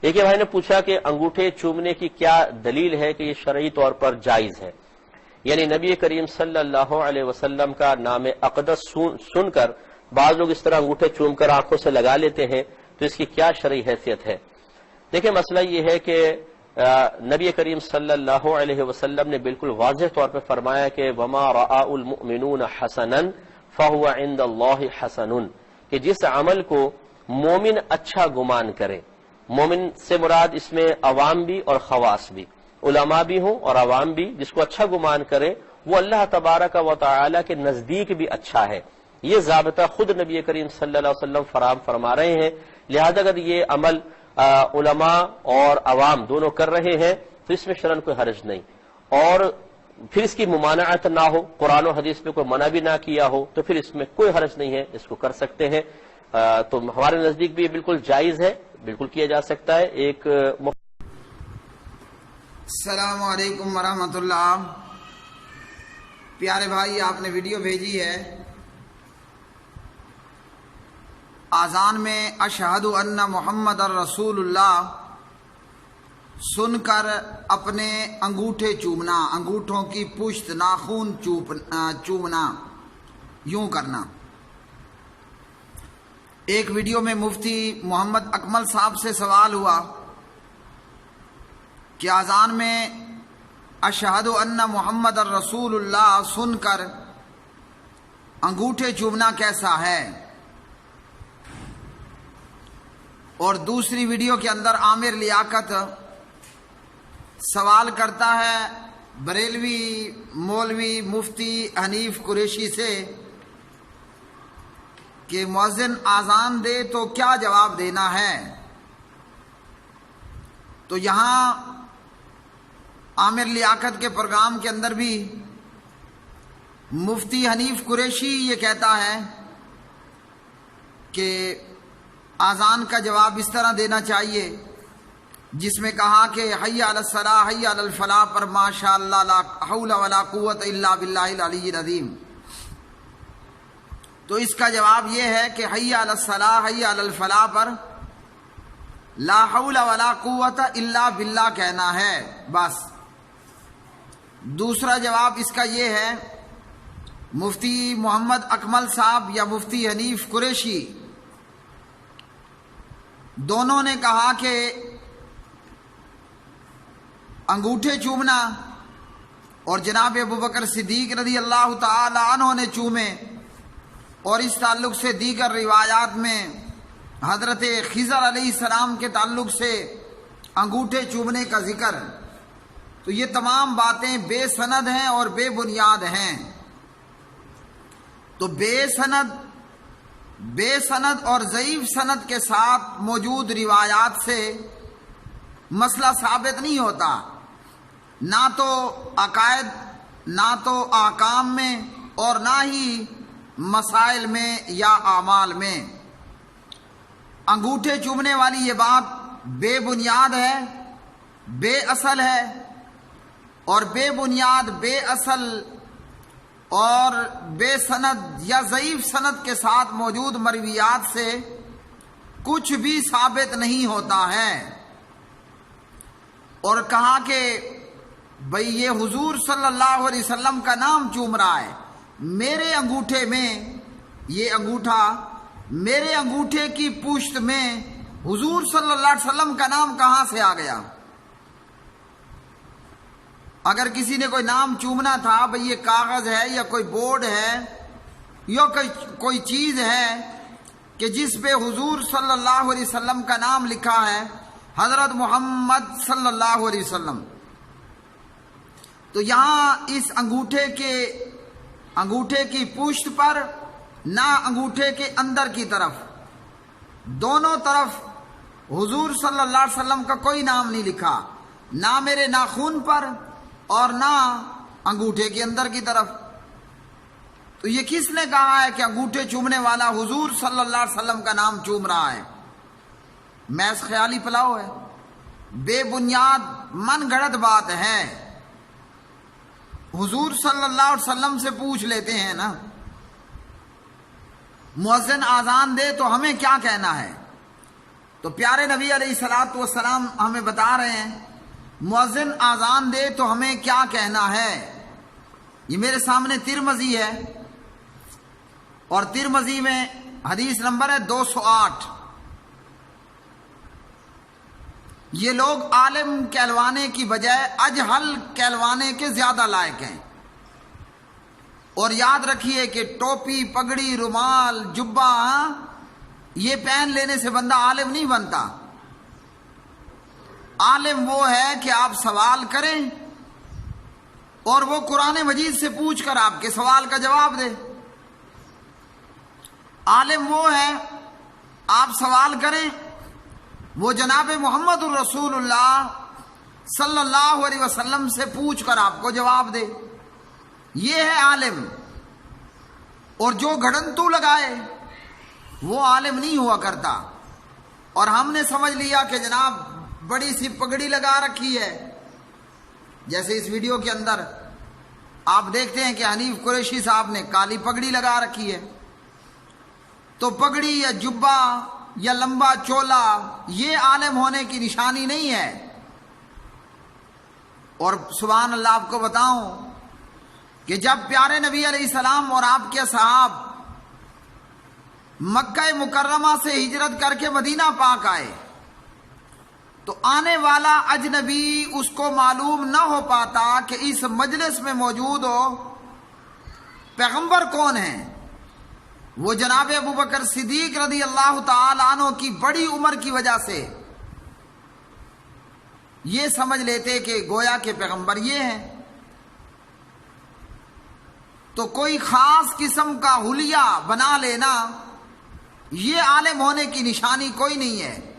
ایک بھائی نے پوچھا کہ انگوٹھے چومنے کی کیا دلیل ہے کہ یہ شرعی طور پر جائز ہے؟ یعنی نبی کریم صلی اللہ علیہ وسلم کا نام اقدس سن کر بعض لوگ اس طرح انگوٹھے چوم کر آنکھوں سے لگا لیتے ہیں، تو اس کی کیا شرعی حیثیت ہے؟ دیکھیں، مسئلہ یہ ہے کہ نبی کریم صلی اللہ علیہ وسلم نے بالکل واضح طور پہ فرمایا کہ وما رآ المؤمنون حسنا فهو عند اللہ حسن، کہ جس عمل کو مومن اچھا گمان کرے، مومن سے مراد اس میں عوام بھی اور خواص بھی، علماء بھی ہوں اور عوام بھی، جس کو اچھا گمان کرے وہ اللہ تبارک و تعالی کے نزدیک بھی اچھا ہے۔ یہ ضابطہ خود نبی کریم صلی اللہ علیہ وسلم فراہم فرما رہے ہیں، لہذا اگر یہ عمل علماء اور عوام دونوں کر رہے ہیں تو اس میں شرعاً کوئی حرج نہیں، اور پھر اس کی ممانعت نہ ہو، قرآن و حدیث میں کوئی منع بھی نہ کیا ہو، تو پھر اس میں کوئی حرج نہیں ہے، اس کو کر سکتے ہیں۔ تو ہمارے نزدیک بھی یہ بالکل جائز ہے، بالکل کیا جا سکتا ہے۔ السلام علیکم ورحمۃ اللہ۔ پیارے بھائی، آپ نے ویڈیو بھیجی ہے، اذان میں اشہد ان محمد الرسول اللہ سن کر اپنے انگوٹھے چومنا، انگوٹھوں کی پشت ناخن چومنا، یوں کرنا۔ ایک ویڈیو میں مفتی محمد اکمل صاحب سے سوال ہوا کہ اذان میں اشہد ان محمد الرسول اللہ سن کر انگوٹھے چومنا کیسا ہے؟ اور دوسری ویڈیو کے اندر عامر لیاقت سوال کرتا ہے بریلوی مولوی مفتی حنیف قریشی سے کہ مؤذن اذان دے تو کیا جواب دینا ہے؟ تو یہاں عامر لیاقت کے پروگرام کے اندر بھی مفتی حنیف قریشی یہ کہتا ہے کہ اذان کا جواب اس طرح دینا چاہیے جس میں کہا کہ حی علی الصلاۃ حی علی الفلاح پر ماشاء اللہ لا حول ولا قوت الا باللہ العلی العظیم۔ تو اس کا جواب یہ ہے کہ حی علی الصلاۃ حی علی الفلاح پر لا حول ولا قوت الا باللہ کہنا ہے، بس۔ دوسرا جواب اس کا یہ ہے، مفتی محمد اکمل صاحب یا مفتی حنیف قریشی دونوں نے کہا کہ انگوٹھے چومنا، اور جناب ابوبکر صدیق رضی اللہ تعالی عنہ نے چومے، اور اس تعلق سے دیگر روایات میں حضرت خضر علیہ السلام کے تعلق سے انگوٹھے چومنے کا ذکر، تو یہ تمام باتیں بے سند ہیں اور بے بنیاد ہیں۔ تو بے سند اور ضعیف سند کے ساتھ موجود روایات سے مسئلہ ثابت نہیں ہوتا، نہ تو عقائد، نہ تو احکام میں، اور نہ ہی مسائل میں یا اعمال میں۔ انگوٹھے چومنے والی یہ بات بے بنیاد ہے، بے اصل ہے، اور بے بنیاد، بے اصل اور بے سند یا ضعیف سند کے ساتھ موجود مرویات سے کچھ بھی ثابت نہیں ہوتا ہے۔ اور کہا کہ بھئی یہ حضور صلی اللہ علیہ وسلم کا نام چوم رہا ہے، میرے انگوٹھے میں، یہ انگوٹھا میرے انگوٹھے کی پشت میں حضور صلی اللہ علیہ وسلم کا نام کہاں سے آ گیا؟ اگر کسی نے کوئی نام چومنا تھا، بھئی یہ کاغذ ہے یا کوئی بورڈ ہے یا کوئی چیز ہے کہ جس پہ حضور صلی اللہ علیہ وسلم کا نام لکھا ہے، حضرت محمد صلی اللہ علیہ وسلم، تو یہاں اس انگوٹھے کی پشت پر، نہ انگوٹھے کے اندر کی طرف، دونوں طرف حضور صلی اللہ علیہ وسلم کا کوئی نام نہیں لکھا، نہ میرے ناخن پر اور نہ انگوٹھے کے اندر کی طرف۔ تو یہ کس نے کہا ہے کہ انگوٹھے چومنے والا حضور صلی اللہ علیہ وسلم کا نام چوم رہا ہے؟ محض خیالی پلاؤ ہے، بے بنیاد من گھڑت بات ہے۔ حضور صلی اللہ علیہ وسلم سے پوچھ لیتے ہیں نا، مؤذن اذان دے تو ہمیں کیا کہنا ہے؟ تو پیارے نبی علیہ الصلوۃ والسلام ہمیں بتا رہے ہیں مؤذن اذان دے تو ہمیں کیا کہنا ہے۔ یہ میرے سامنے ترمذی ہے، اور ترمذی میں حدیث نمبر ہے 208۔ یہ لوگ عالم کہلوانے کی بجائے اجہل کہلوانے کے زیادہ لائق ہیں۔ اور یاد رکھیے کہ ٹوپی، پگڑی، رومال، جبہ یہ پہن لینے سے بندہ عالم نہیں بنتا۔ عالم وہ ہے کہ آپ سوال کریں اور وہ قرآن مجید سے پوچھ کر آپ کے سوال کا جواب دے۔ عالم وہ ہے آپ سوال کریں، وہ جناب محمد الرسول اللہ صلی اللہ علیہ وسلم سے پوچھ کر آپ کو جواب دے، یہ ہے عالم۔ اور جو گھڑنتو لگائے وہ عالم نہیں ہوا کرتا۔ اور ہم نے سمجھ لیا کہ جناب بڑی سی پگڑی لگا رکھی ہے، جیسے اس ویڈیو کے اندر آپ دیکھتے ہیں کہ حنیف قریشی صاحب نے کالی پگڑی لگا رکھی ہے، تو پگڑی یا جبہ یا لمبا چولا یہ عالم ہونے کی نشانی نہیں ہے۔ اور سبحان اللہ آپ کو بتاؤں کہ جب پیارے نبی علیہ السلام اور آپ کے صحاب مکہ مکرمہ سے ہجرت کر کے مدینہ پاک آئے تو آنے والا اجنبی اس کو معلوم نہ ہو پاتا کہ اس مجلس میں موجود ہو پیغمبر کون ہیں۔ وہ جناب ابو بکر صدیق رضی اللہ تعالی عنہ کی بڑی عمر کی وجہ سے یہ سمجھ لیتے کہ گویا کے پیغمبر یہ ہیں۔ تو کوئی خاص قسم کا حلیہ بنا لینا یہ عالم ہونے کی نشانی کوئی نہیں ہے۔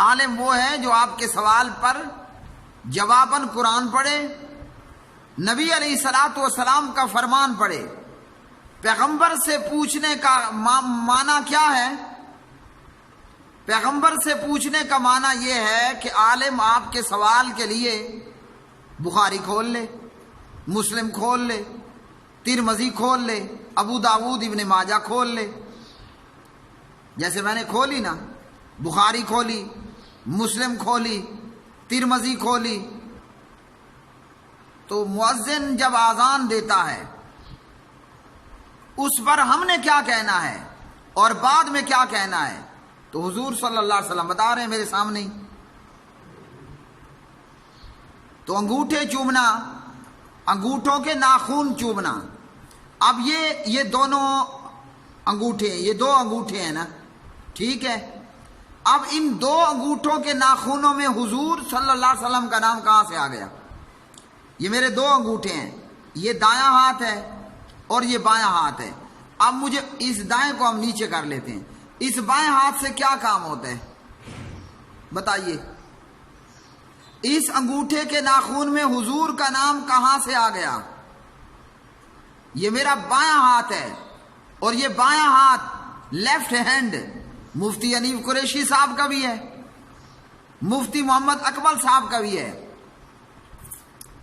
عالم وہ ہے جو آپ کے سوال پر جواباً قرآن پڑھے، نبی علیہ الصلوۃ والسلام کا فرمان پڑھے۔ پیغمبر سے پوچھنے کا معنی کیا ہے؟ پیغمبر سے پوچھنے کا معنی یہ ہے کہ عالم آپ کے سوال کے لیے بخاری کھول لے، مسلم کھول لے، ترمذی کھول لے، ابو داود ابن ماجہ کھول لے۔ جیسے میں نے کھولی نا، بخاری کھولی، مسلم کھولی، ترمذی کھولی، تو مؤذن جب اذان دیتا ہے اس پر ہم نے کیا کہنا ہے اور بعد میں کیا کہنا ہے، تو حضور صلی اللہ علیہ وسلم بتا رہے ہیں میرے سامنے ہی۔ تو انگوٹھے چومنا، انگوٹھوں کے ناخون چومنا۔ اب یہ دونوں انگوٹھے، یہ دو انگوٹھے ہیں نا، ٹھیک ہے۔ اب ان دو انگوٹھوں کے ناخونوں میں حضور صلی اللہ علیہ وسلم کا نام کہاں سے آ گیا؟ یہ میرے دو انگوٹھے ہیں، یہ دایاں ہاتھ ہے اور یہ بایاں ہاتھ ہے۔ اب مجھے اس دائیں کو ہم نیچے کر لیتے ہیں، اس بائیں ہاتھ سے کیا کام ہوتا ہے بتائیے؟ اس انگوٹھے کے ناخون میں حضور کا نام کہاں سے آ گیا؟ یہ میرا بایاں ہاتھ ہے، اور یہ بایاں ہاتھ لیفٹ ہینڈ مفتی حنیف قریشی صاحب کا بھی ہے، مفتی محمد اکمل صاحب کا بھی ہے۔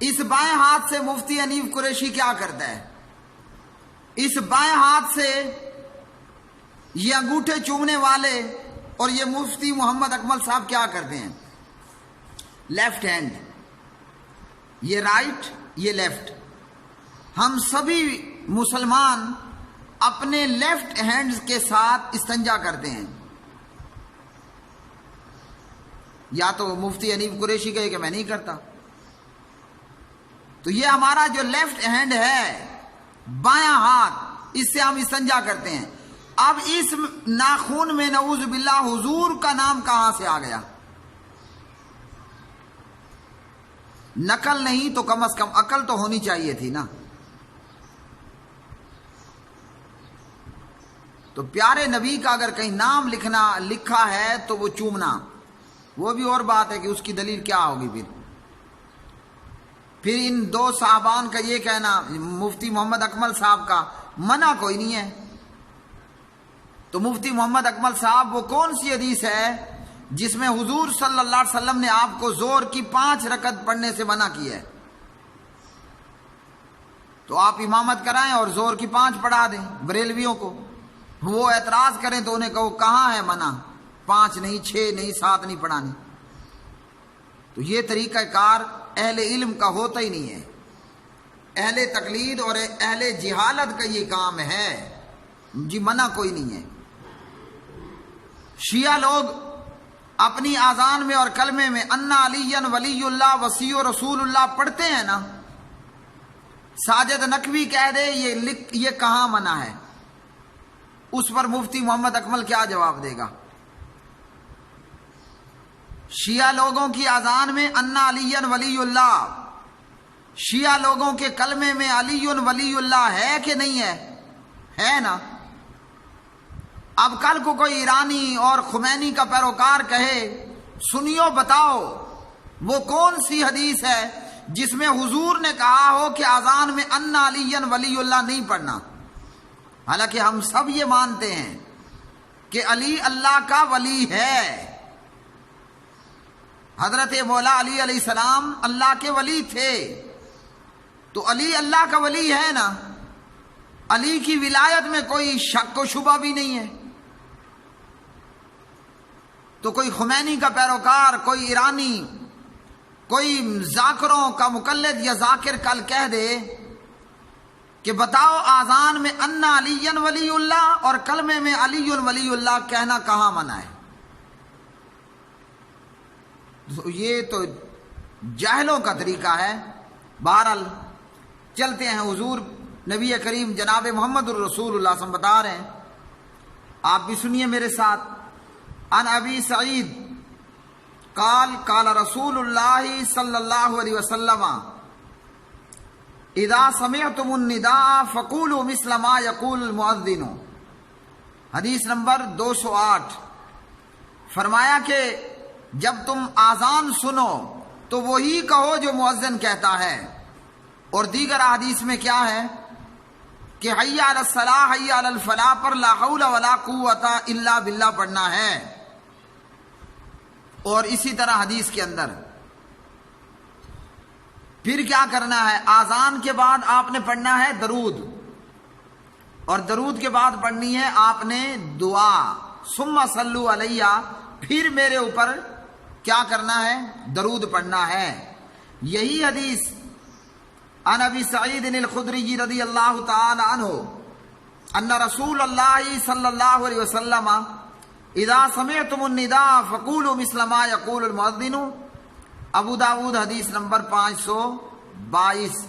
اس بائیں ہاتھ سے مفتی حنیف قریشی کیا کرتا ہے؟ اس بائیں ہاتھ سے یہ انگوٹھے چومنے والے اور یہ مفتی محمد اکمل صاحب کیا کرتے ہیں؟ لیفٹ ہینڈ، یہ رائٹ، یہ لیفٹ۔ ہم سبھی مسلمان اپنے لیفٹ ہینڈ کے ساتھ استنجا کرتے ہیں۔ یا تو مفتی حنیف قریشی کہے کہ میں نہیں کرتا۔ تو یہ ہمارا جو لیفٹ ہینڈ ہے، بایاں ہاتھ، اس سے ہم استنجا کرتے ہیں۔ اب اس ناخون میں نعوذ باللہ حضور کا نام کہاں سے آ گیا؟ نقل نہیں تو کم از کم عقل تو ہونی چاہیے تھی نا۔ تو پیارے نبی کا اگر کہیں نام لکھا ہے تو وہ چومنا، وہ بھی اور بات ہے کہ اس کی دلیل کیا ہوگی۔ پھر ان دو صحابان کا یہ کہنا، مفتی محمد اکمل صاحب کا، منع کوئی نہیں ہے۔ تو مفتی محمد اکمل صاحب وہ کون سی حدیث ہے جس میں حضور صلی اللہ علیہ وسلم نے آپ کو زور کی 5 رکعت پڑھنے سے منع کیا ہے؟ تو آپ امامت کرائیں اور زور کی 5 پڑھا دیں بریلویوں کو۔ وہ اعتراض کریں تو انہیں کہو کہاں ہے منع؟ 5 نہیں 6 نہیں 7 نہیں پڑھانی. تو یہ طریقہ کار اہل علم کا ہوتا ہی نہیں ہے. اہل تقلید اور اہل جہالت کا یہ کام ہے. جی منع کوئی نہیں ہے. شیعہ لوگ اپنی آذان میں اور کلمے میں انا علی ولی اللہ وصی رسول اللہ پڑھتے ہیں نا. ساجد نقوی کہہ دے یہ کہاں منع ہے؟ اس پر مفتی محمد اکمل کیا جواب دے گا؟ شیعہ لوگوں کی آذان میں انا علی ولی اللہ، شیعہ لوگوں کے کلمے میں علی ولی اللہ ہے کہ نہیں ہے؟ ہے نا. اب کل کو کوئی ایرانی اور خمینی کا پیروکار کہے سنیو بتاؤ وہ کون سی حدیث ہے جس میں حضور نے کہا ہو کہ اذان میں انا علی ولی اللہ نہیں پڑھنا. حالانکہ ہم سب یہ مانتے ہیں کہ علی اللہ کا ولی ہے. حضرت مولا علی علیہ السلام اللہ کے ولی تھے، تو علی اللہ کا ولی ہے نا. علی کی ولایت میں کوئی شک و شبہ بھی نہیں ہے. تو کوئی خمینی کا پیروکار، کوئی ایرانی، کوئی ذاکروں کا مقلد یا ذاکر کل کہہ دے کہ بتاؤ آذان میں انا علی ولی اللہ اور کلمے میں علی ولی اللہ کہنا کہاں منع ہے؟ یہ تو جاہلوں کا طریقہ ہے. بہرحال چلتے ہیں. حضور نبی کریم جناب محمد الرسول اللہ صلی اللہ علیہ وسلم بتا رہے ہیں، آپ بھی سنیے میرے ساتھ. عن ابی سعید قال قال رسول اللہ صلی اللہ علیہ وسلم اذا سمعتم النداء فقولوا مثل ما يقول المؤذن. حدیث نمبر 208. فرمایا کہ جب تم آذان سنو تو وہی کہو جو مؤذن کہتا ہے. اور دیگر احادیث میں کیا ہے کہ حی علی الصلاح حی علی الفلاح پر لا حول ولا قوت الا باللہ پڑھنا ہے. اور اسی طرح حدیث کے اندر پھر کیا کرنا ہے؟ آذان کے بعد آپ نے پڑھنا ہے درود، اور درود کے بعد پڑھنی ہے آپ نے دعا. ثم صلوا علیہ، پھر میرے اوپر کیا کرنا ہے؟ درود پڑھنا ہے. یہی حدیث عن ابی سعید الخدری رضی اللہ تعالی عنہ ان رسول اللہ صلی اللہ علیہ وسلم اذا سمعتم النداء فقولوا مثل ما يقول المؤذن. ابو داود حدیث نمبر 522.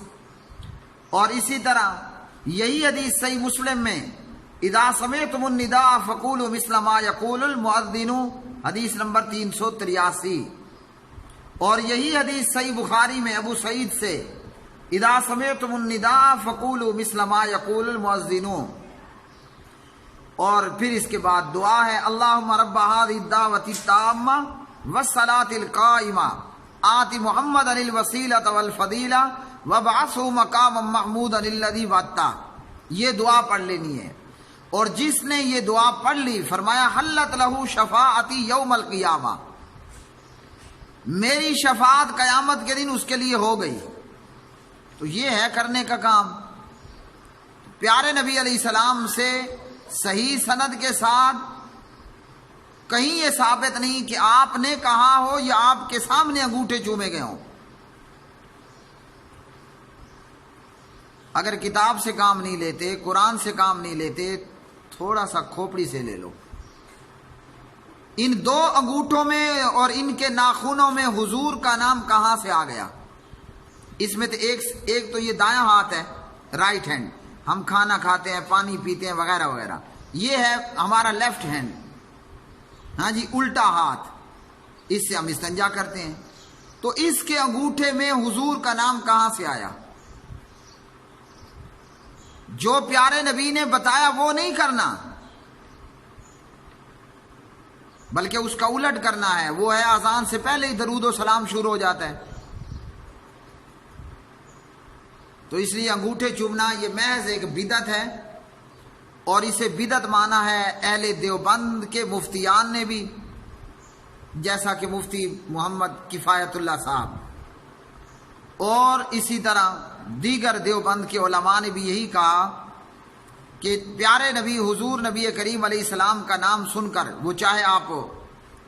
اور اسی طرح یہی حدیث صحیح مسلم میں اذا سمعتم النداء فقولوا مثل ما يقول المؤذن حدیث نمبر 383. اور یہی حدیث صحیح بخاری میں ابو سعید سے اذا سمعتم النداء فقولوا مثل ما يقول المؤذن. اور پھر اس کے بعد دعا ہے اللہم رب هذه الدعوة التامة والصلاة القائمة آت محمدا الوسیلة والفضیلة وابعثه مقاما محمودا الذی وعدته. یہ دعا پڑھ لینی ہے. اور جس نے یہ دعا پڑھ لی فرمایا حلت له شفاعتی یوم القیامہ، میری شفاعت قیامت کے دن اس کے لیے ہو گئی. تو یہ ہے کرنے کا کام. پیارے نبی علیہ السلام سے صحیح سند کے ساتھ کہیں یہ ثابت نہیں کہ آپ نے کہا ہو یا آپ کے سامنے انگوٹھے چومے گئے ہوں. اگر کتاب سے کام نہیں لیتے، قرآن سے کام نہیں لیتے، تھوڑا سا کھوپڑی سے لے لو. ان 2 انگوٹھوں میں اور ان کے ناخنوں میں حضور کا نام کہاں سے آ گیا؟ اس میں تو ایک تو یہ دایاں ہاتھ ہے، رائٹ ہینڈ، ہم کھانا کھاتے ہیں، پانی پیتے ہیں وغیرہ وغیرہ. یہ ہے ہمارا لیفٹ ہینڈ، ہاں جی، الٹا ہاتھ، اس سے ہم استنجا کرتے ہیں. تو اس کے انگوٹھے میں حضور کا نام کہاں سے آیا؟ جو پیارے نبی نے بتایا وہ نہیں کرنا، بلکہ اس کا الٹ کرنا ہے. وہ ہے اذان سے پہلے ہی درود و سلام شروع ہو جاتا ہے. تو اس لیے انگوٹھے چومنا یہ محض ایک بدعت ہے، اور اسے بدعت مانا ہے اہل دیوبند کے مفتیان نے بھی، جیسا کہ مفتی محمد کفایت اللہ صاحب، اور اسی طرح دیگر دیوبند کے علماء نے بھی یہی کہا کہ پیارے نبی حضور نبی کریم علیہ السلام کا نام سن کر، وہ چاہے آپ